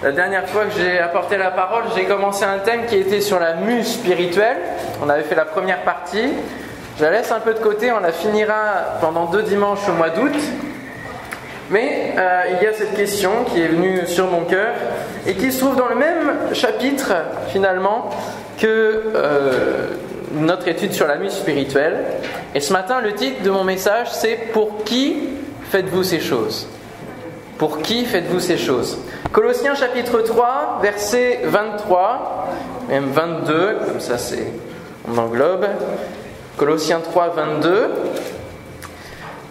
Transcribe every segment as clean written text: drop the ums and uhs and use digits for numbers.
La dernière fois que j'ai apporté la parole, j'ai commencé un thème qui était sur la mue spirituelle. On avait fait la première partie. Je la laisse un peu de côté, on la finira pendant 2 dimanches au mois d'août. Mais il y a cette question qui est venue sur mon cœur et qui se trouve dans le même chapitre finalement que notre étude sur la mue spirituelle. Et ce matin, le titre de mon message, c'est « Pour qui faites-vous ces choses ?» Pour qui faites-vous ces choses? Colossiens chapitre 3, verset 23, même 22, comme ça on englobe. Colossiens 3, 22.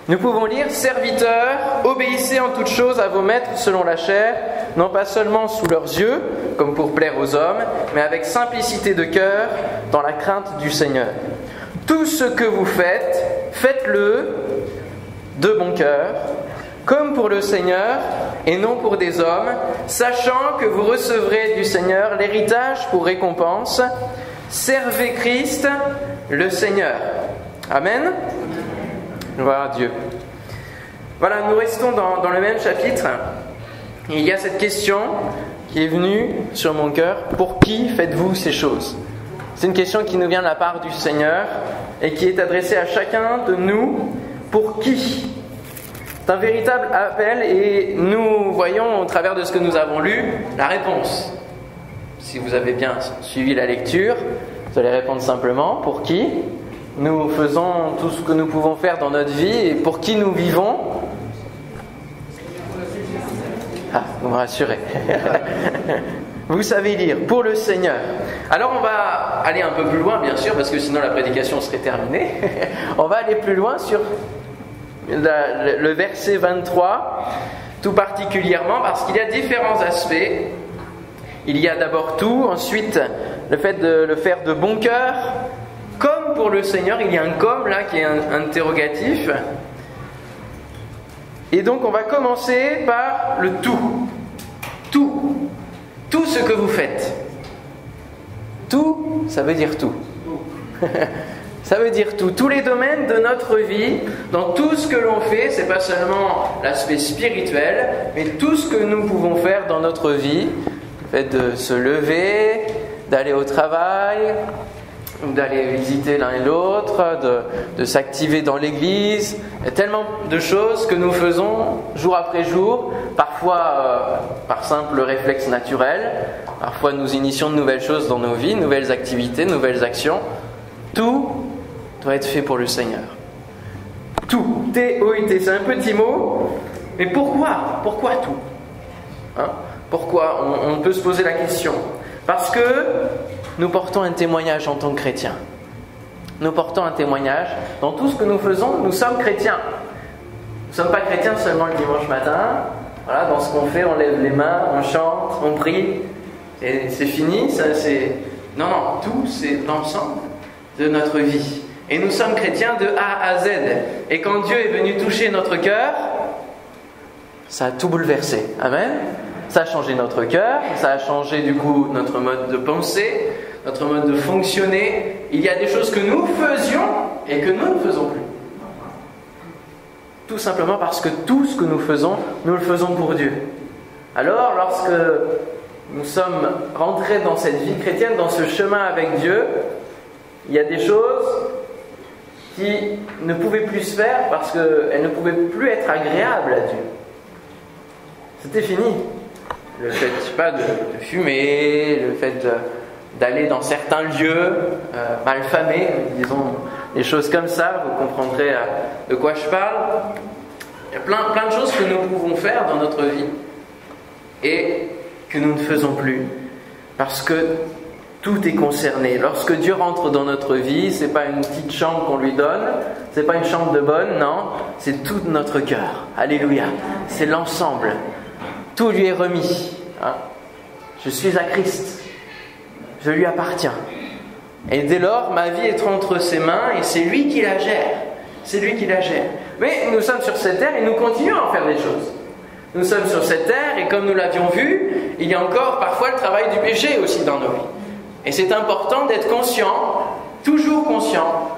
Nous pouvons lire « Serviteurs, obéissez en toutes choses à vos maîtres selon la chair, non pas seulement sous leurs yeux, comme pour plaire aux hommes, mais avec simplicité de cœur, dans la crainte du Seigneur. Tout ce que vous faites, faites-le de bon cœur, comme pour le Seigneur et non pour des hommes, sachant que vous recevrez du Seigneur l'héritage pour récompense. Servez Christ, le Seigneur. » Amen. Gloire à Dieu. Voilà, nous restons dans le même chapitre. Il y a cette question qui est venue sur mon cœur. Pour qui faites-vous ces choses? C'est une question qui nous vient de la part du Seigneur et qui est adressée à chacun de nous. Pour qui? C'est un véritable appel et nous voyons au travers de ce que nous avons lu la réponse. Si vous avez bien suivi la lecture, vous allez répondre simplement pour qui nous faisons tout ce que nous pouvons faire dans notre vie et pour qui nous vivons. Ah, vous me rassurez. Vous savez lire, pour le Seigneur. Alors on va aller un peu plus loin bien sûr parce que sinon la prédication serait terminée. On va aller plus loin sur le verset 23, tout particulièrement parce qu'il y a différents aspects. Il y a d'abord tout, ensuite le fait de le faire de bon cœur, comme pour le Seigneur. Il y a un comme là qui est un interrogatif. Et donc on va commencer par le tout. Tout ce que vous faites. Tout, ça veut dire tout. Ça veut dire tout. Tous les domaines de notre vie, dans tout ce que l'on fait, c'est pas seulement l'aspect spirituel, mais tout ce que nous pouvons faire dans notre vie, le fait de se lever, d'aller au travail, d'aller visiter l'un et l'autre, de s'activer dans l'église. Il y a tellement de choses que nous faisons jour après jour, parfois par simple réflexe naturel, parfois nous initions de nouvelles choses dans nos vies, nouvelles activités, nouvelles actions. Tout doit être fait pour le Seigneur. Tout, T-O-U-T, c'est un petit mot, mais pourquoi? Pourquoi tout? Pourquoi? On peut se poser la question. Parce que nous portons un témoignage en tant que chrétiens. Nous portons un témoignage. Dans tout ce que nous faisons, nous sommes chrétiens. Nous ne sommes pas chrétiens seulement le dimanche matin. Voilà, dans ce qu'on fait, on lève les mains, on chante, on prie, et c'est fini. Non, tout, c'est l'ensemble de notre vie. Et nous sommes chrétiens de A à Z. Et quand Dieu est venu toucher notre cœur, ça a tout bouleversé. Amen. Ça a changé notre cœur, ça a changé du coup notre mode de pensée, notre mode de fonctionner. Il y a des choses que nous faisions et que nous ne faisons plus. Tout simplement parce que tout ce que nous le faisons pour Dieu. Alors, lorsque nous sommes rentrés dans cette vie chrétienne, dans ce chemin avec Dieu, il y a des choses qui ne pouvaient plus se faire parce qu'elles ne pouvaient plus être agréables à Dieu. C'était fini. Le fait, je sais pas, de fumer, le fait d'aller dans certains lieux malfamés, disons des choses comme ça, vous comprendrez de quoi je parle. Il y a plein de choses que nous pouvons faire dans notre vie et que nous ne faisons plus parce que tout est concerné. Lorsque Dieu rentre dans notre vie, c'est pas une petite chambre qu'on lui donne, c'est pas une chambre de bonne, non, c'est tout notre cœur. Alléluia. C'est l'ensemble. Tout lui est remis. Je suis à Christ. Je lui appartiens. Et dès lors, ma vie est entre ses mains et c'est lui qui la gère. C'est lui qui la gère. Mais nous sommes sur cette terre et nous continuons à en faire des choses. Nous sommes sur cette terre et comme nous l'avions vu, il y a encore parfois le travail du péché aussi dans nos vies. Et c'est important d'être conscient, toujours conscient,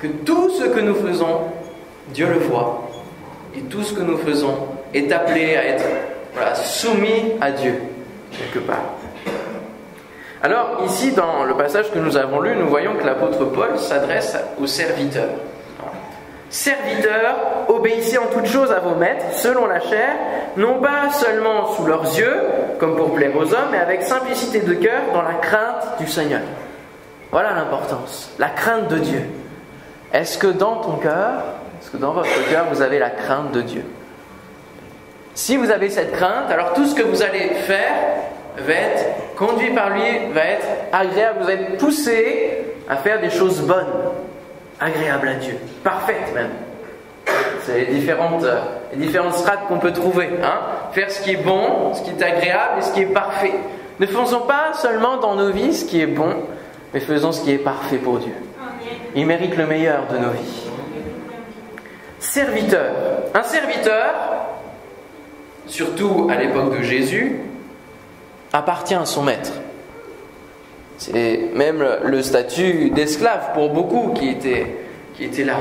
que tout ce que nous faisons, Dieu le voit. Et tout ce que nous faisons est appelé à être soumis à Dieu. quelque part. Alors, ici, dans le passage que nous avons lu, nous voyons que l'apôtre Paul s'adresse aux serviteurs. Serviteurs, obéissez en toutes choses à vos maîtres, selon la chair, non pas seulement sous leurs yeux, comme pour plaire aux hommes, mais avec simplicité de cœur, dans la crainte du Seigneur. Voilà l'importance, la crainte de Dieu. Est-ce que dans ton cœur, est-ce que dans votre cœur, vous avez la crainte de Dieu? Si vous avez cette crainte, alors tout ce que vous allez faire va être conduit par lui, va être agréable, vous allez être poussé à faire des choses bonnes, agréables à Dieu, parfaites même. C'est les différentes strates qu'on peut trouver. Faire ce qui est bon, ce qui est agréable et ce qui est parfait. Ne faisons pas seulement dans nos vies ce qui est bon, mais faisons ce qui est parfait pour Dieu. Il mérite le meilleur de nos vies. Serviteur. Un serviteur, surtout à l'époque de Jésus, appartient à son maître. C'est même le statut d'esclave pour beaucoup qui était là.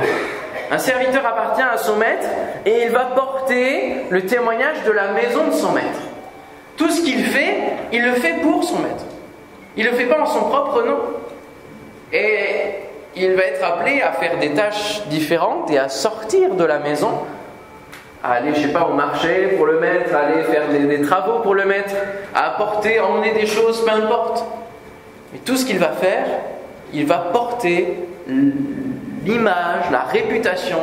Un serviteur appartient à son maître et il va porter le témoignage de la maison de son maître. Tout ce qu'il fait, il le fait pour son maître. Il ne le fait pas en son propre nom. Et il va être appelé à faire des tâches différentes et à sortir de la maison, à aller, au marché pour le maître, à aller faire des travaux pour le maître, à apporter, à emmener des choses, peu importe. Mais tout ce qu'il va faire, il va porter l'image, la réputation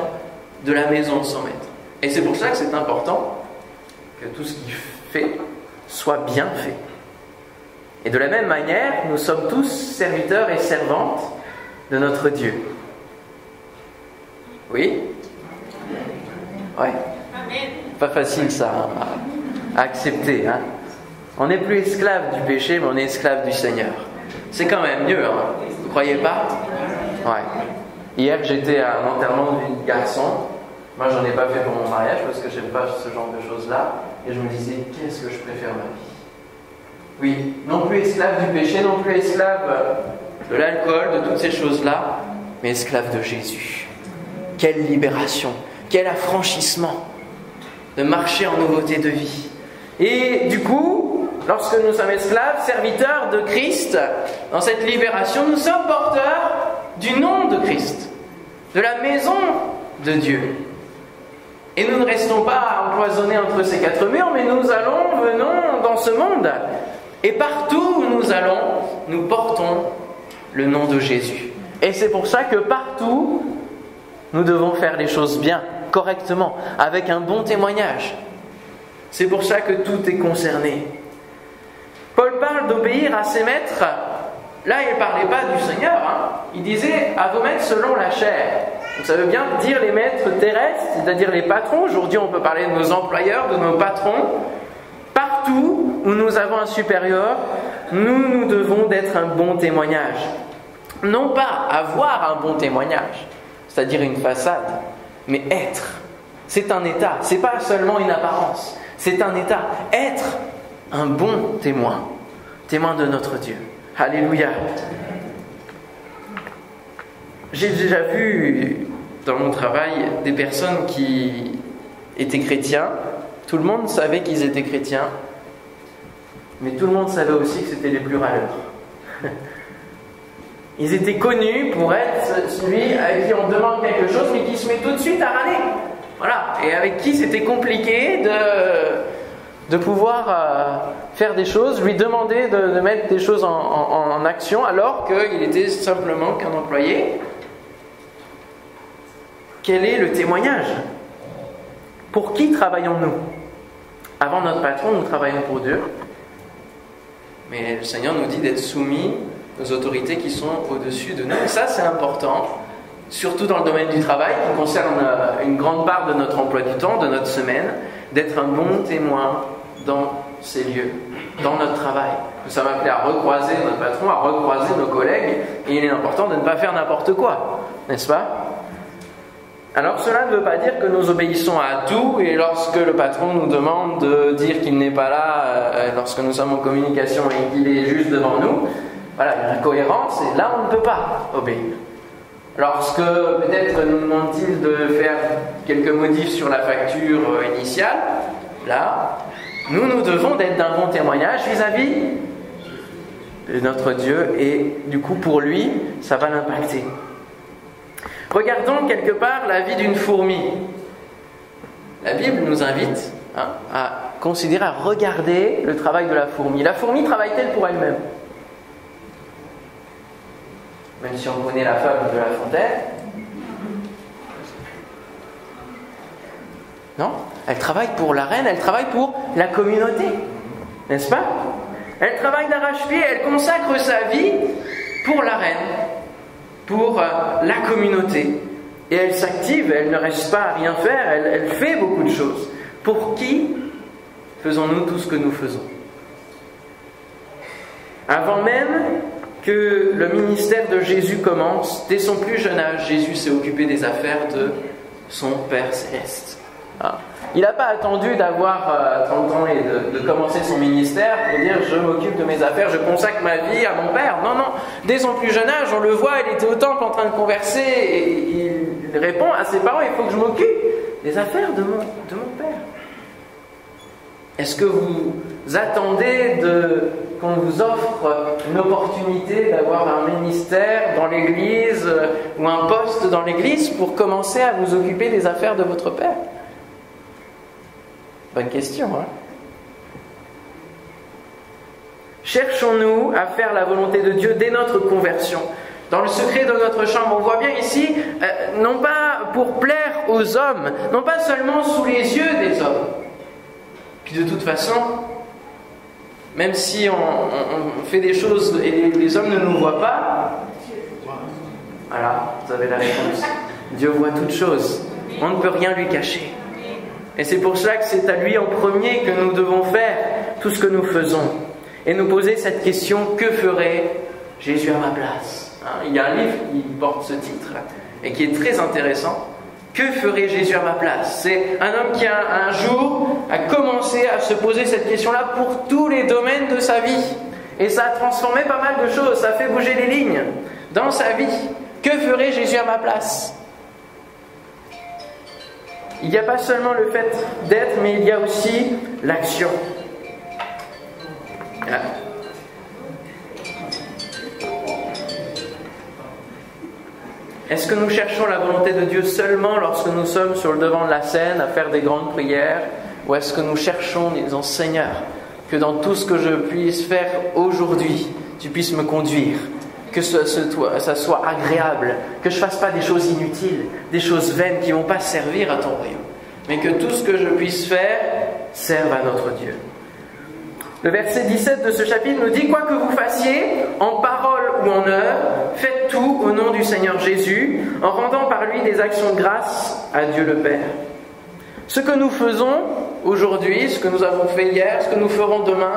de la maison de son maître. Et c'est pour ça que c'est important que tout ce qu'il fait soit bien fait. Et de la même manière, nous sommes tous serviteurs et servantes de notre Dieu. Oui? Ouais. Pas facile ça à accepter. On n'est plus esclave du péché, mais on est esclave du Seigneur. C'est quand même mieux, vous croyez pas? Ouais. Hier, j'étais à un enterrement d'un garçon. Moi, j'en ai pas fait pour mon mariage parce que j'aime pas ce genre de choses-là. Et je me disais, qu'est-ce que je préfère ma vie? Oui, non plus esclave du péché, non plus esclave de l'alcool, de toutes ces choses-là, mais esclave de Jésus. Quelle libération, quel affranchissement de marcher en nouveauté de vie. Et du coup, lorsque nous sommes esclaves, serviteurs de Christ, dans cette libération, nous sommes porteurs du nom de Christ, de la maison de Dieu. Et nous ne restons pas empoisonnés entre ces quatre murs, mais nous venons dans ce monde. Et partout où nous allons, nous portons le nom de Jésus. Et c'est pour ça que partout, nous devons faire les choses bien, correctement, avec un bon témoignage. C'est pour ça que tout est concerné. Paul parle d'obéir à ses maîtres. Là, il ne parlait pas du Seigneur. Il disait à vos maîtres selon la chair. Donc, ça veut bien dire les maîtres terrestres, c'est-à-dire les patrons. Aujourd'hui, on peut parler de nos employeurs, de nos patrons. Partout où nous avons un supérieur, nous devons d'être un bon témoignage. Non pas avoir un bon témoignage, c'est-à-dire une façade, mais être. C'est un état, c'est pas seulement une apparence, c'est un état. Être un bon témoin, témoin de notre Dieu. Alléluia. J'ai déjà vu dans mon travail des personnes qui étaient chrétiens. Tout le monde savait qu'ils étaient chrétiens, mais tout le monde savait aussi que c'était les plus râleurs. Ils étaient connus pour être celui à qui on demande quelque chose, mais qui se met tout de suite à râler. Voilà. Et avec qui c'était compliqué de pouvoir faire des choses, lui demander de mettre des choses en action, alors qu'il était simplement qu'un employé. Quel est le témoignage? Pour qui travaillons-nous? Avant notre patron, nous travaillons pour Dieu. Mais le Seigneur nous dit d'être soumis aux autorités qui sont au-dessus de nous. Et ça, c'est important, surtout dans le domaine du travail, qui concerne une grande part de notre emploi du temps, de notre semaine, d'être un bon témoin dans ces lieux, dans notre travail. Nous sommes appelés à recroiser notre patron, à recroiser nos collègues, et il est important de ne pas faire n'importe quoi, n'est-ce pas? Alors cela ne veut pas dire que nous obéissons à tout, et lorsque le patron nous demande de dire qu'il n'est pas là, lorsque nous sommes en communication et qu'il est juste devant nous, voilà, il y a une cohérence, et là on ne peut pas obéir. Lorsque peut-être nous demande-t-il de faire quelques modifs sur la facture initiale, là, nous devons d'être d'un bon témoignage vis-à-vis de notre Dieu, et du coup pour lui, ça va l'impacter. Regardons quelque part la vie d'une fourmi. La Bible nous invite à considérer, à regarder le travail de la fourmi. La fourmi travaille-t-elle pour elle-même? Même si on connaît la fable de La Fontaine. Non, elle travaille pour la reine, elle travaille pour la communauté, n'est-ce pas? Elle travaille d'arrache-pied, elle consacre sa vie pour la reine, pour la communauté. Et elle s'active, elle ne reste pas à rien faire, elle fait beaucoup de choses. Pour qui faisons-nous tout ce que nous faisons? Avant même que le ministère de Jésus commence, dès son plus jeune âge, Jésus s'est occupé des affaires de son Père Céleste. Il n'a pas attendu d'avoir 30 ans et de commencer son ministère pour dire « je m'occupe de mes affaires, je consacre ma vie à mon Père ». Non, non. Dès son plus jeune âge, on le voit, il était au temple en train de converser et il répond à ses parents « il faut que je m'occupe des affaires de mon Père ». Est-ce que vous attendez qu'on vous offre une opportunité d'avoir un ministère dans l'Église ou un poste dans l'Église pour commencer à vous occuper des affaires de votre Père? Bonne question, hein? Cherchons-nous à faire la volonté de Dieu dès notre conversion, dans le secret de notre chambre? On voit bien ici, non pas pour plaire aux hommes, non pas seulement sous les yeux des hommes. Puis de toute façon, même si on fait des choses et les hommes ne nous voient pas, voilà, vous avez la réponse. Dieu voit toutes choses, on ne peut rien lui cacher. Et c'est pour cela que c'est à lui en premier que nous devons faire tout ce que nous faisons. Et nous poser cette question, que ferait Jésus à ma place? Il y a un livre qui porte ce titre et qui est très intéressant. Que ferait Jésus à ma place? C'est un homme qui un jour a commencé à se poser cette question-là pour tous les domaines de sa vie. Et ça a transformé pas mal de choses, ça a fait bouger les lignes dans sa vie. Que ferait Jésus à ma place? Il n'y a pas seulement le fait d'être, mais il y a aussi l'action. Est-ce que nous cherchons la volonté de Dieu seulement lorsque nous sommes sur le devant de la scène à faire des grandes prières? Ou est-ce que nous cherchons, disons, Seigneur, que dans tout ce que je puisse faire aujourd'hui, tu puisses me conduire, que ça soit agréable, que je ne fasse pas des choses inutiles, des choses vaines qui ne vont pas servir à ton royaume, mais que tout ce que je puisse faire serve à notre Dieu. Le verset 17 de ce chapitre nous dit « Quoi que vous fassiez, en parole ou en œuvre, faites tout au nom du Seigneur Jésus, en rendant par lui des actions de grâce à Dieu le Père. » Ce que nous faisons aujourd'hui, ce que nous avons fait hier, ce que nous ferons demain,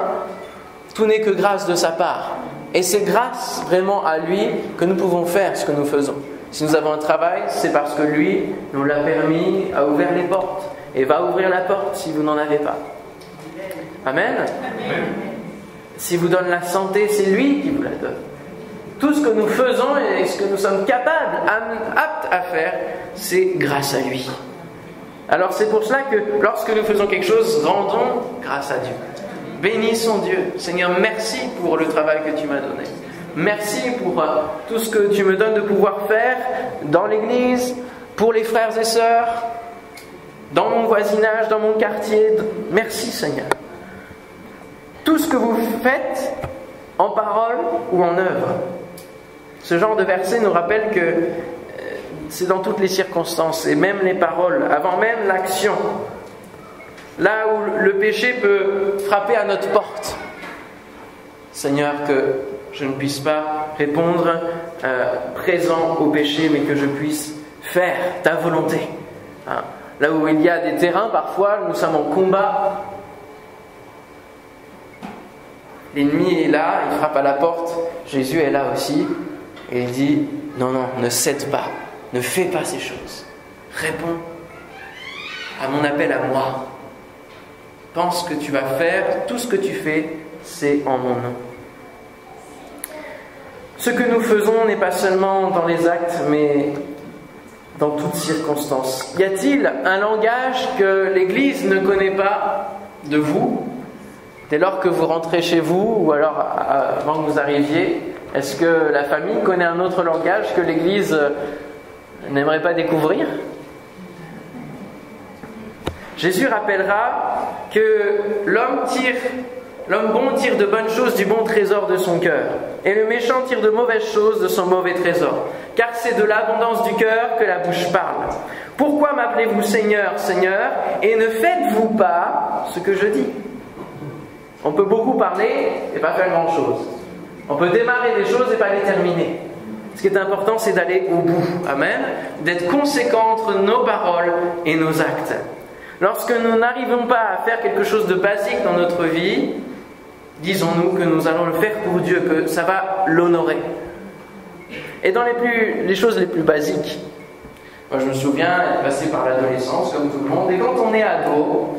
tout n'est que grâce de sa part. Et c'est grâce vraiment à lui que nous pouvons faire ce que nous faisons. Si nous avons un travail, c'est parce que lui nous l'a permis, a ouvert les portes, et va ouvrir la porte si vous n'en avez pas. Amen. Amen. Si vous donne la santé, c'est lui qui vous la donne. Tout ce que nous faisons et ce que nous sommes capables, aptes à faire, c'est grâce à lui. Alors c'est pour cela que lorsque nous faisons quelque chose, rendons grâce à Dieu. Bénissons Dieu. Seigneur, merci pour le travail que tu m'as donné. Merci pour tout ce que tu me donnes de pouvoir faire dans l'église, pour les frères et sœurs, dans mon voisinage, dans mon quartier. Merci Seigneur. Tout ce que vous faites en parole ou en œuvre. Ce genre de verset nous rappelle que c'est dans toutes les circonstances, et même les paroles, avant même l'action. Là où le péché peut frapper à notre porte. Seigneur, que je ne puisse pas répondre présent au péché, mais que je puisse faire ta volonté. Là où il y a des terrains, parfois, nous sommes en combat. L'ennemi est là, il frappe à la porte. Jésus est là aussi. Et il dit, non, non, ne cède pas. Ne fais pas ces choses. Réponds à mon appel à moi. Pense que tu vas faire, tout ce que tu fais, c'est en mon nom. Ce que nous faisons n'est pas seulement dans les actes, mais dans toutes circonstances. Y a-t-il un langage que l'Église ne connaît pas de vous, Dès lors que vous rentrez chez vous, ou alors avant que vous arriviez, est-ce que la famille connaît un autre langage que l'Église n'aimerait pas découvrir? Jésus rappellera que l'homme bon tire de bonnes choses du bon trésor de son cœur, et le méchant tire de mauvaises choses de son mauvais trésor, car c'est de l'abondance du cœur que la bouche parle. Pourquoi m'appelez-vous Seigneur, Seigneur, et ne faites-vous pas ce que je dis? On peut beaucoup parler et pas faire grand-chose. On peut démarrer des choses et pas les terminer. Ce qui est important, c'est d'aller au bout. Amen. D'être conséquent entre nos paroles et nos actes. Lorsque nous n'arrivons pas à faire quelque chose de basique dans notre vie, disons-nous que nous allons le faire pour Dieu, que ça va l'honorer. Et dans les choses les plus basiques, moi je me souviens être passé par l'adolescence comme tout le monde, et quand on est ado,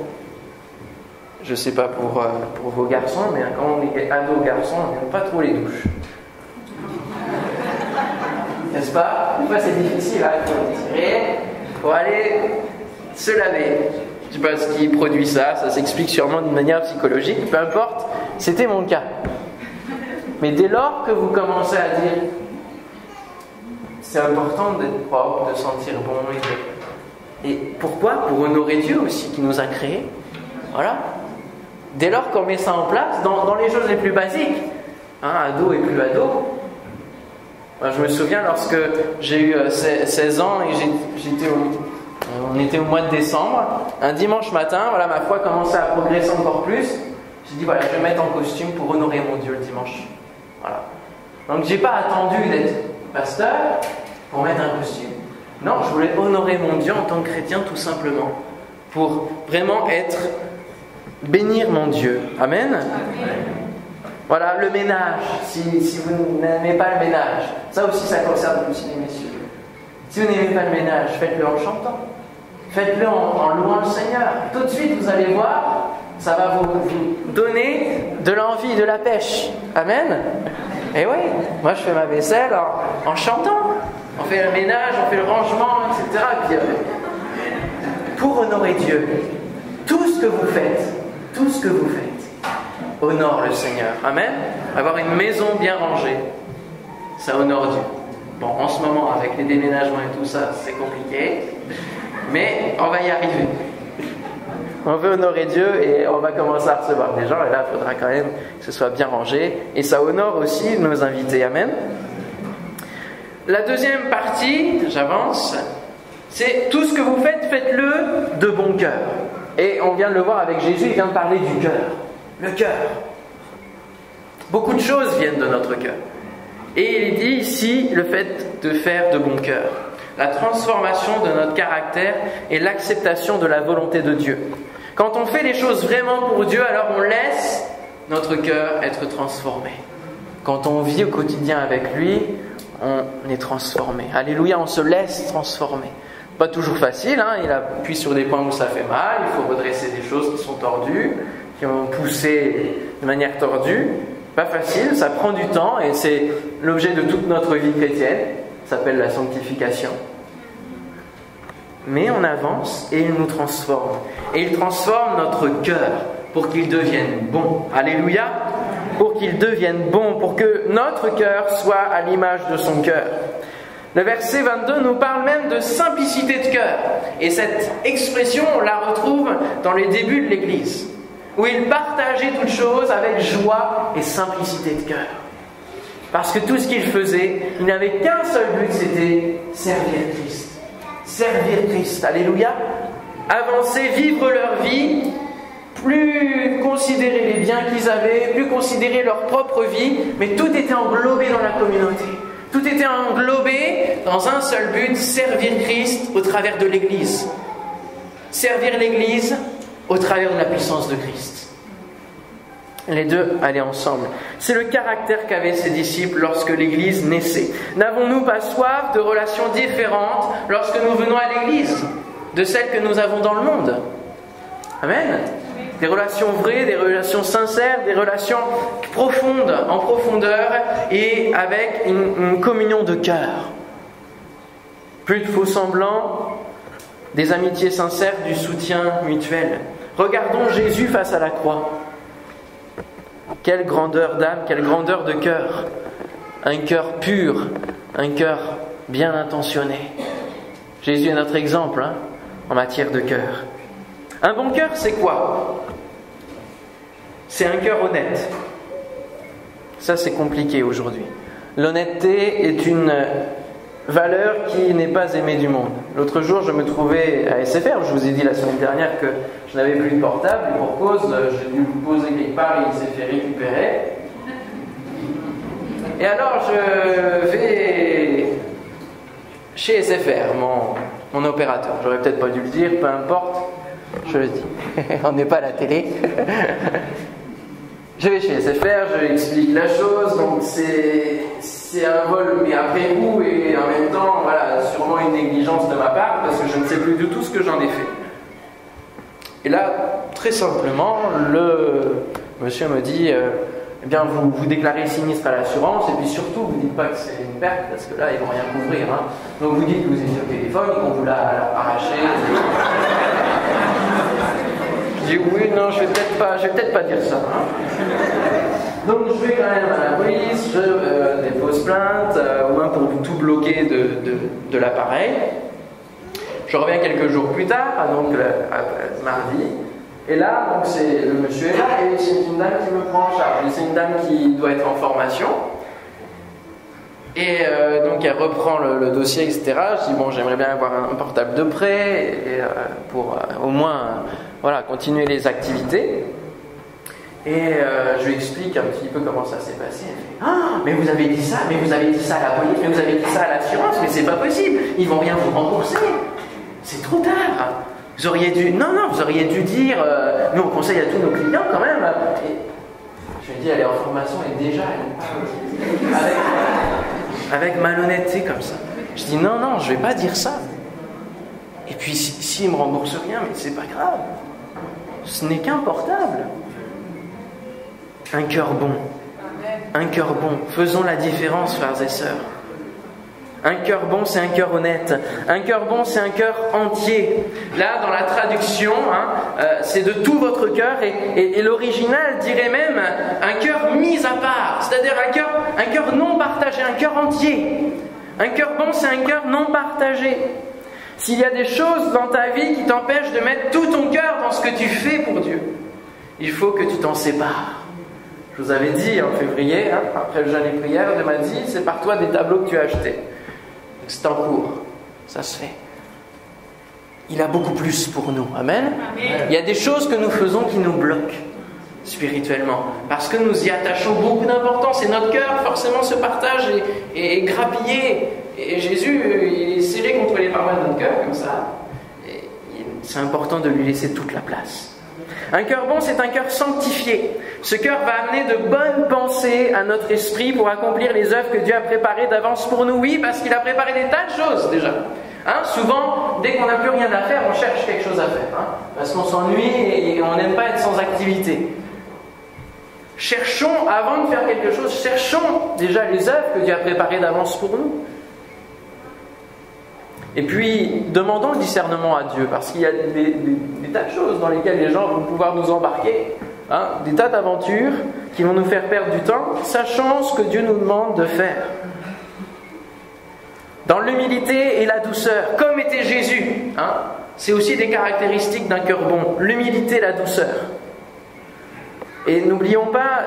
je ne sais pas pour vos garçons, mais quand on est ado-garçon, on n'aime pas trop les douches. N'est-ce pas? Des fois c'est difficile, il faut tirer, il faut aller se laver. Je ne sais pas ce qui produit ça s'explique sûrement d'une manière psychologique, peu importe, c'était mon cas. Mais dès lors que vous commencez à dire c'est important d'être propre, de sentir bon, et pourquoi? Pour honorer Dieu aussi qui nous a créés. Voilà. Dès lors qu'on met ça en place, dans les choses les plus basiques, ado et plus ado. Moi, je me souviens lorsque j'ai eu 16 ans et on était au mois de décembre, un dimanche matin, voilà, ma foi commençait à progresser encore plus. J'ai dit voilà, je vais me mettre en costume pour honorer mon Dieu le dimanche. Voilà. Donc j'ai pas attendu d'être pasteur pour mettre un costume. Non, je voulais honorer mon Dieu en tant que chrétien tout simplement, pour vraiment bénir mon Dieu. Amen. Amen. Voilà, le ménage, si vous n'aimez pas le ménage, ça aussi ça concerne aussi les messieurs. Si vous n'aimez pas le ménage, faites-le en chantant. Faites-le en louant le Seigneur. Tout de suite, vous allez voir, ça va vous donner de l'envie, de la pêche. Amen. Et oui, moi je fais ma vaisselle en chantant. On fait le ménage, on fait le rangement, etc. Et puis, pour honorer Dieu, tout ce que vous faites, honore le Seigneur. Amen. Avoir une maison bien rangée, ça honore Dieu. Bon, en ce moment, avec les déménagements et tout ça, c'est compliqué, mais on va y arriver. On veut honorer Dieu et on va commencer à recevoir des gens, et là, il faudra quand même que ce soit bien rangé, et ça honore aussi nos invités. Amen. La deuxième partie, j'avance, c'est tout ce que vous faites, faites-le de bon cœur. Et on vient de le voir avec Jésus, il vient de parler du cœur. Le cœur. Beaucoup de choses viennent de notre cœur. Et il dit ici le fait de faire de bon cœur. La transformation de notre caractère et l'acceptation de la volonté de Dieu. Quand on fait les choses vraiment pour Dieu, alors on laisse notre cœur être transformé. Quand on vit au quotidien avec lui, on est transformé. Alléluia, on se laisse transformer. Pas toujours facile, il appuie sur des points où ça fait mal, il faut redresser des choses qui sont tordues, qui ont poussé de manière tordue. Pas facile, ça prend du temps et c'est l'objet de toute notre vie chrétienne. Ça s'appelle la sanctification. Mais on avance et il nous transforme. Et il transforme notre cœur pour qu'il devienne bon. Alléluia! Pour qu'il devienne bon, pour que notre cœur soit à l'image de son cœur. Le verset 22 nous parle même de simplicité de cœur. Et cette expression, on la retrouve dans les débuts de l'Église, où il partageait toutes choses avec joie et simplicité de cœur. Parce que tout ce qu'il faisait, il n'avait qu'un seul but, c'était servir Christ. Servir Christ, alléluia. Avancer, vivre leur vie, plus considérer les biens qu'ils avaient, plus considérer leur propre vie, mais tout était englobé dans la communauté. Tout était englobé dans un seul but, servir Christ au travers de l'Église. Servir l'Église au travers de la puissance de Christ. Les deux allaient ensemble. C'est le caractère qu'avaient ses disciples lorsque l'Église naissait. N'avons-nous pas soif de relations différentes lorsque nous venons à l'Église de celles que nous avons dans le monde? Amen. Des relations vraies, des relations sincères, des relations profondes, en profondeur et avec une communion de cœur. Plus de faux semblants, des amitiés sincères, du soutien mutuel. Regardons Jésus face à la croix. Quelle grandeur d'âme, quelle grandeur de cœur. Un cœur pur, un cœur bien intentionné. Jésus est notre exemple en matière de cœur. Un bon cœur, c'est quoi? C'est un cœur honnête. Ça, c'est compliqué aujourd'hui. L'honnêteté est une valeur qui n'est pas aimée du monde. L'autre jour, je me trouvais à SFR. Je vous ai dit la semaine dernière que je n'avais plus de portable. Et pour cause, j'ai dû le poser quelque part et il s'est fait récupérer. Et alors, je vais chez SFR, mon opérateur. J'aurais peut-être pas dû le dire, peu importe. Je le dis. On n'est pas à la télé. Je vais chez SFR, je lui explique la chose, donc c'est un vol mais après coup et en même temps, voilà, sûrement une négligence de ma part parce que je ne sais plus du tout ce que j'en ai fait. Et là, très simplement, le monsieur me dit, eh bien vous déclarez le sinistre à l'assurance et puis surtout vous ne dites pas que c'est une perte parce que là ils vont rien couvrir. Donc vous dites que vous étiez au téléphone et qu'on vous l'a arraché. Je dis oui, non, je vais peut-être pas dire ça. Donc je vais quand même à la police, je dépose plainte, au moins pour tout bloquer de l'appareil. Je reviens quelques jours plus tard, donc mardi, et là, donc le monsieur est là et c'est une dame qui me prend en charge. Et c'est une dame qui doit être en formation. Et donc elle reprend le dossier, etc. Je dis bon, j'aimerais bien avoir un portable de prêt et, pour au moins voilà, continuer les activités. Et je lui explique un petit peu comment ça s'est passé. Elle fait ah, mais vous avez dit ça, mais vous avez dit ça à la police, mais vous avez dit ça à l'assurance, mais c'est pas possible, ils vont rien vous rembourser. C'est trop tard. Vous auriez dû, non, vous auriez dû dire, nous on conseille à tous nos clients quand même. Et je lui dis, elle est en formation et déjà elle parle avec malhonnêteté comme ça. Je dis non, je vais pas dire ça. Et puis s'il me rembourse rien, mais c'est pas grave. Ce n'est qu'un portable. Un cœur bon. Un cœur bon. Faisons la différence, frères et sœurs. Un cœur bon, c'est un cœur honnête. Un cœur bon, c'est un cœur entier. Là, dans la traduction, c'est de tout votre cœur. Et l'original dirait même un cœur mis à part. C'est-à-dire un cœur non partagé, un cœur entier. Un cœur bon, c'est un cœur non partagé. S'il y a des choses dans ta vie qui t'empêchent de mettre tout ton cœur dans ce que tu fais pour Dieu, il faut que tu t'en sépares. Je vous avais dit en février, après le jeûne et prière, Dieu m'a dit, c'est par toi des tableaux que tu as achetés. C'est en cours, ça se fait. Il a beaucoup plus pour nous, amen. Il y a des choses que nous faisons qui nous bloquent spirituellement, parce que nous y attachons beaucoup d'importance et notre cœur forcément se partage et est grappillé. Et Jésus, il est serré contre les parois de notre cœur comme ça. Et c'est important de lui laisser toute la place. Un cœur bon, c'est un cœur sanctifié. Ce cœur va amener de bonnes pensées à notre esprit pour accomplir les œuvres que Dieu a préparées d'avance pour nous. Oui, parce qu'il a préparé des tas de choses déjà. Souvent, dès qu'on n'a plus rien à faire, on cherche quelque chose à faire. Parce qu'on s'ennuie et on n'aime pas être sans activité. Cherchons, avant de faire quelque chose, cherchons déjà les œuvres que Dieu a préparées d'avance pour nous. Et puis, demandons le discernement à Dieu, parce qu'il y a des tas de choses dans lesquelles les gens vont pouvoir nous embarquer, des tas d'aventures qui vont nous faire perdre du temps, sachant ce que Dieu nous demande de faire. Dans l'humilité et la douceur, comme était Jésus, c'est aussi des caractéristiques d'un cœur bon, l'humilité et la douceur. Et n'oublions pas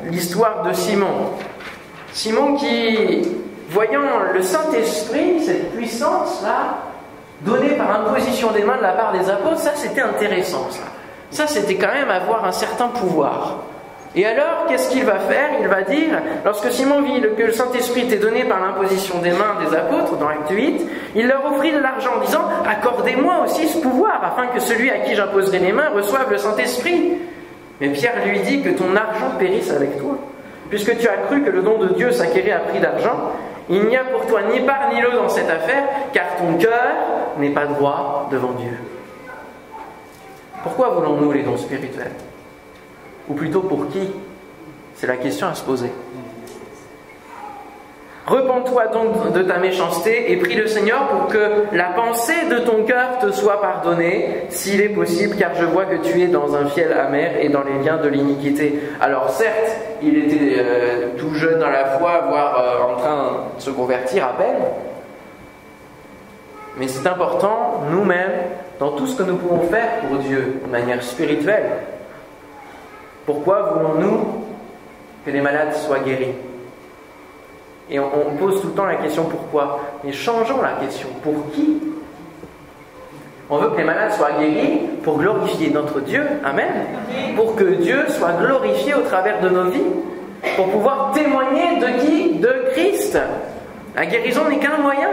l'histoire de Simon. Simon qui, voyant le Saint-Esprit, cette puissance-là, donnée par imposition des mains de la part des apôtres, ça c'était intéressant. Ça c'était quand même avoir un certain pouvoir. Et alors, qu'est-ce qu'il va faire? Il va dire, lorsque Simon vit que le Saint-Esprit était donné par l'imposition des mains des apôtres, dans Acte 8, il leur offrit de l'argent en disant, accordez-moi aussi ce pouvoir, afin que celui à qui j'imposerai les mains reçoive le Saint-Esprit. Mais Pierre lui dit que ton argent périsse avec toi, puisque tu as cru que le don de Dieu s'acquérait à prix d'argent. Il n'y a pour toi ni part ni lot dans cette affaire, car ton cœur n'est pas droit devant Dieu. Pourquoi voulons-nous les dons spirituels? Ou plutôt pour qui? C'est la question à se poser. Repens-toi donc de ta méchanceté et prie le Seigneur pour que la pensée de ton cœur te soit pardonnée, s'il est possible, car je vois que tu es dans un fiel amer et dans les liens de l'iniquité. » Alors certes, il était tout jeune dans la foi, voire en train de se convertir à peine. Mais c'est important, nous-mêmes, dans tout ce que nous pouvons faire pour Dieu, de manière spirituelle. Pourquoi voulons-nous que les malades soient guéris ? Et on pose tout le temps la question pourquoi. Mais changeons la question. Pour qui ? On veut que les malades soient guéris pour glorifier notre Dieu. Amen. Pour que Dieu soit glorifié au travers de nos vies. Pour pouvoir témoigner de qui ? De Christ. La guérison n'est qu'un moyen.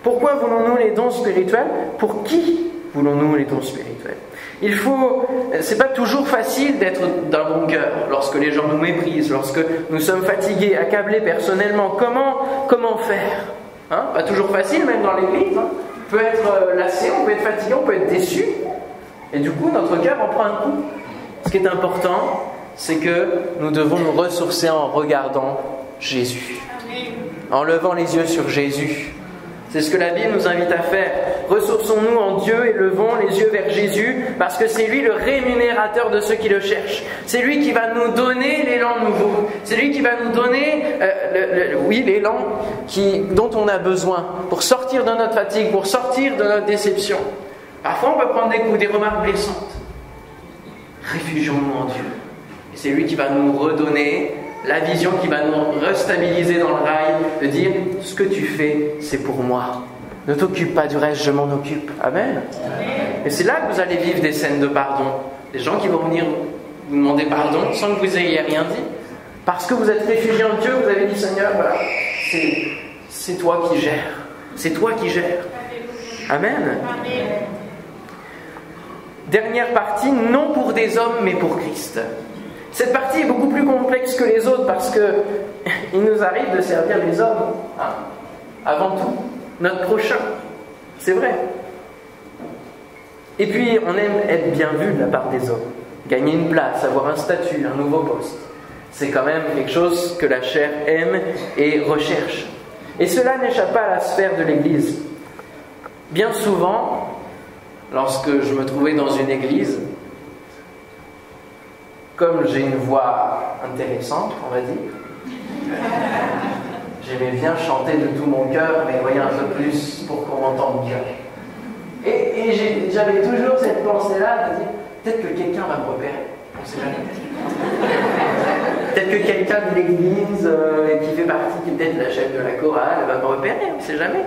Pourquoi voulons-nous les dons spirituels ? Pour qui voulons-nous les dons spirituels ? C'est pas toujours facile d'être d'un bon cœur lorsque les gens nous méprisent, lorsque nous sommes fatigués, accablés personnellement. Comment faire ? Pas toujours facile, même dans l'église. On peut être lassé, on peut être fatigué, on peut être déçu. Et du coup, notre cœur en prend un coup. Ce qui est important, c'est que nous devons nous ressourcer en regardant Jésus. En levant les yeux sur Jésus. C'est ce que la Bible nous invite à faire. Ressourçons-nous en Dieu et levons les yeux vers Jésus, parce que c'est lui le rémunérateur de ceux qui le cherchent. C'est lui qui va nous donner l'élan nouveau. C'est lui qui va nous donner l'élan dont on a besoin pour sortir de notre fatigue, pour sortir de notre déception. Parfois on peut prendre des coups, des remarques blessantes. Réfugions-nous en Dieu. Et c'est lui qui va nous redonner la vision, qui va nous restabiliser dans le rail, de dire « ce que tu fais, c'est pour moi. Ne t'occupe pas du reste, je m'en occupe. » Amen. Et c'est là que vous allez vivre des scènes de pardon. Des gens qui vont venir vous demander pardon sans que vous ayez rien dit. Parce que vous êtes réfugié en Dieu, vous avez dit « Seigneur, voilà, c'est toi qui gères. C'est toi qui gères. » Amen. Dernière partie, non pour des hommes, mais pour Christ. Cette partie est beaucoup plus complexe que les autres parce qu'il nous arrive de servir les hommes, avant tout, notre prochain, c'est vrai. Et puis on aime être bien vu de la part des hommes, gagner une place, avoir un statut, un nouveau poste. C'est quand même quelque chose que la chair aime et recherche. Et cela n'échappe pas à la sphère de l'Église. Bien souvent, lorsque je me trouvais dans une église, comme j'ai une voix intéressante, on va dire, j'aimais bien chanter de tout mon cœur, mais voyez un peu plus pour qu'on m'entende bien. Et j'avais toujours cette pensée-là de dire, peut-être que quelqu'un va me repérer, on ne sait jamais. Peut-être que quelqu'un de l'église qui fait partie, qui est peut-être la chef de la chorale, va me repérer, on ne sait jamais.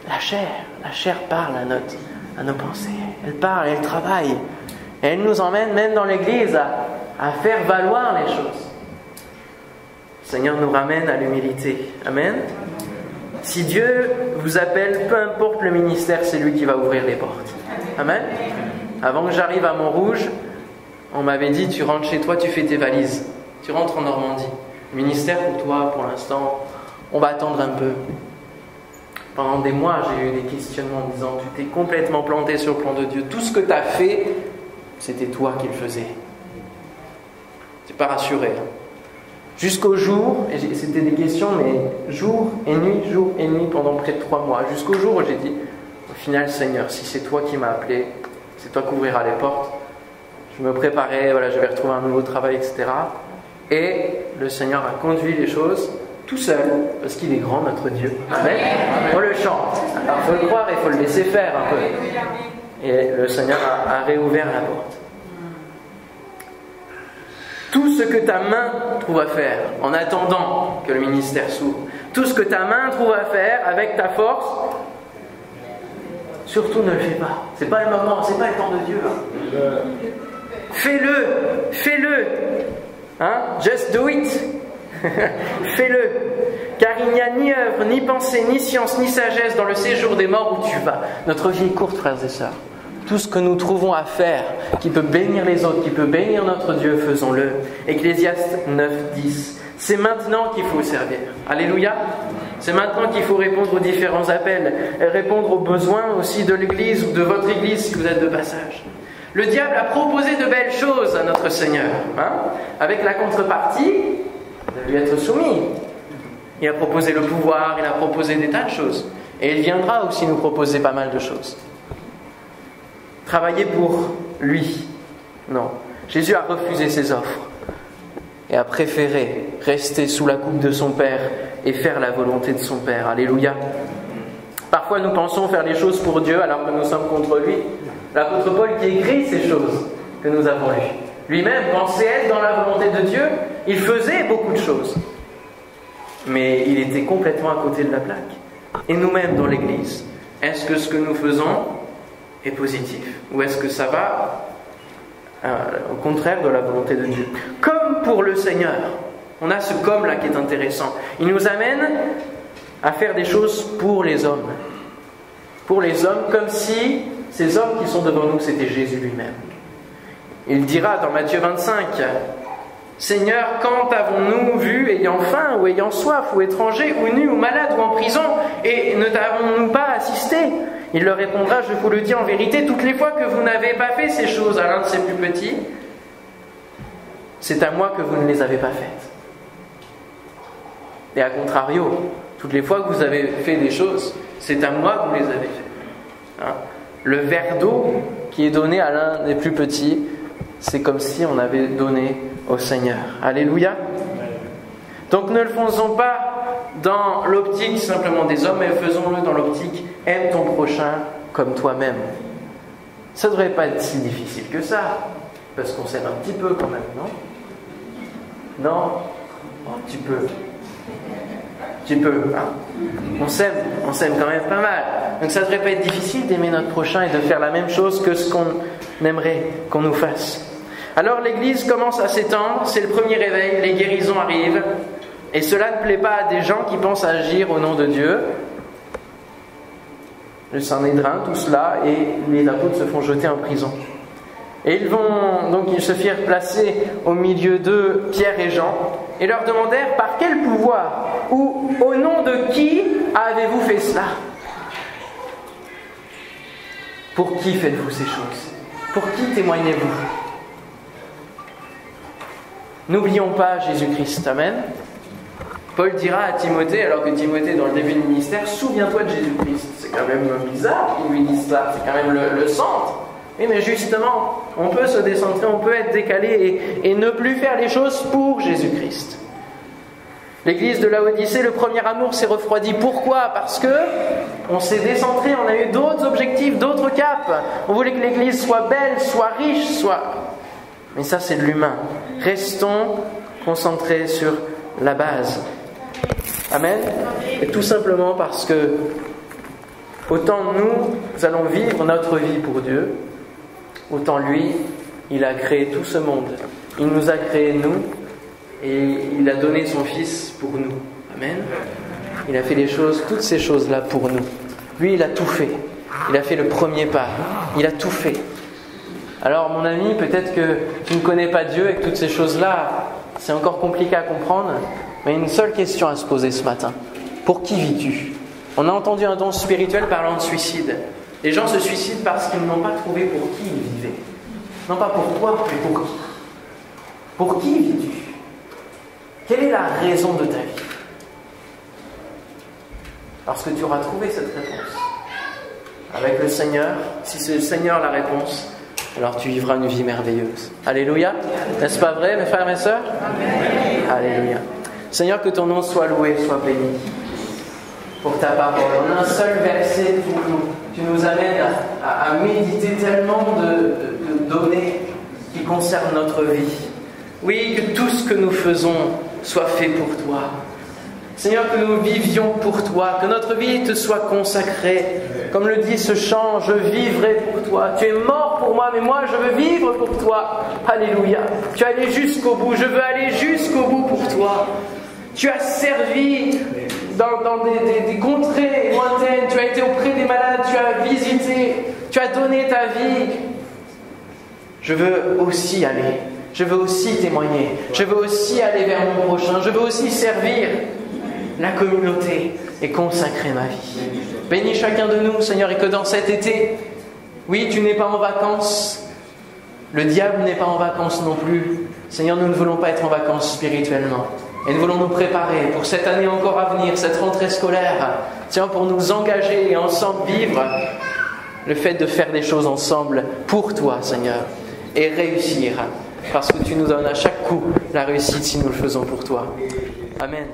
La chair parle à nos pensées, elle parle, elle travaille. Et elle nous emmène même dans l'église à faire valoir les choses. Le Seigneur nous ramène à l'humilité. Amen. Si Dieu vous appelle, peu importe le ministère, c'est lui qui va ouvrir les portes. Amen. Avant que j'arrive à Montrouge, on m'avait dit, tu rentres chez toi, tu fais tes valises. Tu rentres en Normandie. Le ministère pour toi, pour l'instant, on va attendre un peu. Pendant des mois, j'ai eu des questionnements en disant, tu t'es complètement planté sur le plan de Dieu. Tout ce que tu as fait, c'était toi qui le faisais. C'est pas rassuré. Jusqu'au jour, et c'était des questions, mais jour et nuit pendant près de 3 mois. Jusqu'au jour où j'ai dit, au final, Seigneur, si c'est toi qui m'as appelé, c'est toi qui ouvriras les portes. Je me préparais, je vais retrouver un nouveau travail, etc. Et le Seigneur a conduit les choses tout seul, parce qu'il est grand, notre Dieu. Amen. On le chante. Alors, il faut le croire et il faut le laisser faire un peu. Et le Seigneur a réouvert la porte. Tout ce que ta main trouve à faire, en attendant que le ministère s'ouvre, tout ce que ta main trouve à faire avec ta force, surtout ne le fais pas. C'est pas le moment, c'est pas le temps de Dieu. Fais-le. Just do it. Fais-le. Car il n'y a ni œuvre, ni pensée, ni science, ni sagesse dans le séjour des morts où tu vas. Notre vie est courte, frères et sœurs. Tout ce que nous trouvons à faire, qui peut bénir les autres, qui peut bénir notre Dieu, faisons-le. Ecclésiaste 9:10. C'est maintenant qu'il faut servir. Alléluia. C'est maintenant qu'il faut répondre aux différents appels, et répondre aux besoins aussi de l'Église ou de votre Église si vous êtes de passage. Le diable a proposé de belles choses à notre Seigneur, avec la contrepartie de lui être soumis. Il a proposé le pouvoir, il a proposé des tas de choses. Et il viendra aussi nous proposer pas mal de choses. Travailler pour lui. Non. Jésus a refusé ses offres et a préféré rester sous la coupe de son Père et faire la volonté de son Père. Alléluia. Parfois nous pensons faire les choses pour Dieu alors que nous sommes contre lui. L'apôtre Paul qui écrit ces choses que nous avons lues. Lui-même pensait être dans la volonté de Dieu. Il faisait beaucoup de choses. Mais il était complètement à côté de la plaque. Et nous-mêmes dans l'Église, est-ce que ce que nous faisons est positif? Ou est-ce que ça va au contraire de la volonté de Dieu? Comme pour le Seigneur. On a ce comme là qui est intéressant. Il nous amène à faire des choses pour les hommes. Pour les hommes, comme si ces hommes qui sont devant nous, c'était Jésus lui-même. Il dira dans Matthieu 25, « Seigneur, quand avons-nous vu ayant faim ou ayant soif ou étranger ou nu ou malade ou en prison et ne t'avons-nous pas assisté ?» Il leur répondra, « Je vous le dis en vérité, toutes les fois que vous n'avez pas fait ces choses à l'un de ces plus petits, c'est à moi que vous ne les avez pas faites. » Et à contrario, toutes les fois que vous avez fait des choses, c'est à moi que vous les avez faites. Le verre d'eau qui est donné à l'un des plus petits, c'est comme si on avait donné au Seigneur. Alléluia. Donc ne le faisons pas dans l'optique simplement des hommes, mais faisons-le dans l'optique aime ton prochain comme toi-même. Ça ne devrait pas être si difficile que ça, parce qu'on s'aime un petit peu quand même, non? Non? Un petit peu. Un petit peu, hein? On s'aime quand même pas mal. Donc ça ne devrait pas être difficile d'aimer notre prochain et de faire la même chose que ce qu'on aimerait qu'on nous fasse. Alors l'Église commence à s'étendre, c'est le premier réveil, les guérisons arrivent, et cela ne plaît pas à des gens qui pensent agir au nom de Dieu. Le Sanhédrin, tout cela, et les apôtres se font jeter en prison. Et ils se firent placer au milieu d'eux Pierre et Jean, et leur demandèrent par quel pouvoir ou au nom de qui avez-vous fait cela? Pour qui faites-vous ces choses? Pour qui témoignez-vous? N'oublions pas Jésus-Christ, amen. Paul dira à Timothée, alors que Timothée est dans le début du ministère, souviens-toi de Jésus-Christ. C'est quand même bizarre qu'il lui dise ça, c'est quand même le centre. Oui, mais justement, on peut se décentrer, on peut être décalé et ne plus faire les choses pour Jésus-Christ. L'église de Laodicée, le premier amour s'est refroidi. Pourquoi? Parce que on s'est décentré, on a eu d'autres objectifs, d'autres caps. On voulait que l'église soit belle, soit riche, soit... Mais ça, c'est de l'humain. Restons concentrés sur la base. Amen. Et tout simplement parce que autant nous allons vivre notre vie pour Dieu, autant lui, il a créé tout ce monde. Il nous a créés, nous, et il a donné son Fils pour nous. Amen. Il a fait les choses, toutes ces choses-là pour nous. Lui, il a tout fait. Il a fait le premier pas. Il a tout fait. Alors, mon ami, peut-être que tu ne connais pas Dieu et que toutes ces choses-là, c'est encore compliqué à comprendre. Mais une seule question à se poser ce matin. Pour qui vis-tu? On a entendu un don spirituel parlant de suicide. Les gens se suicident parce qu'ils n'ont pas trouvé pour qui ils vivaient. Non pas pour toi, mais pour qui? Pour qui vis-tu? Quelle est la raison de ta vie? Parce que tu auras trouvé cette réponse. Avec le Seigneur, si c'est le Seigneur la réponse, alors tu vivras une vie merveilleuse. Alléluia. N'est-ce pas vrai, mes frères et mes sœurs? Amen. Alléluia. Seigneur, que ton nom soit loué, soit béni pour ta parole. En un seul verset, tu nous amènes à méditer tellement de données qui concernent notre vie. Oui, que tout ce que nous faisons soit fait pour toi. Seigneur, que nous vivions pour toi, que notre vie te soit consacrée. Comme le dit ce chant, je vivrai pour toi. Tu es mort pour moi, mais moi je veux vivre pour toi. Alléluia. Tu es allé jusqu'au bout, je veux aller jusqu'au bout pour toi. Tu as servi dans des contrées lointaines, tu as été auprès des malades, tu as visité, tu as donné ta vie. Je veux aussi aller, je veux aussi témoigner, je veux aussi aller vers mon prochain, je veux aussi servir la communauté et consacrer ma vie. Bénis chacun de nous, Seigneur, et que dans cet été, oui, tu n'es pas en vacances, le diable n'est pas en vacances non plus. Seigneur, nous ne voulons pas être en vacances spirituellement. Et nous voulons nous préparer pour cette année encore à venir, cette rentrée scolaire. Tiens, pour nous engager et ensemble vivre le fait de faire des choses ensemble pour toi, Seigneur, et réussir. Parce que tu nous donnes à chaque coup la réussite si nous le faisons pour toi. Amen.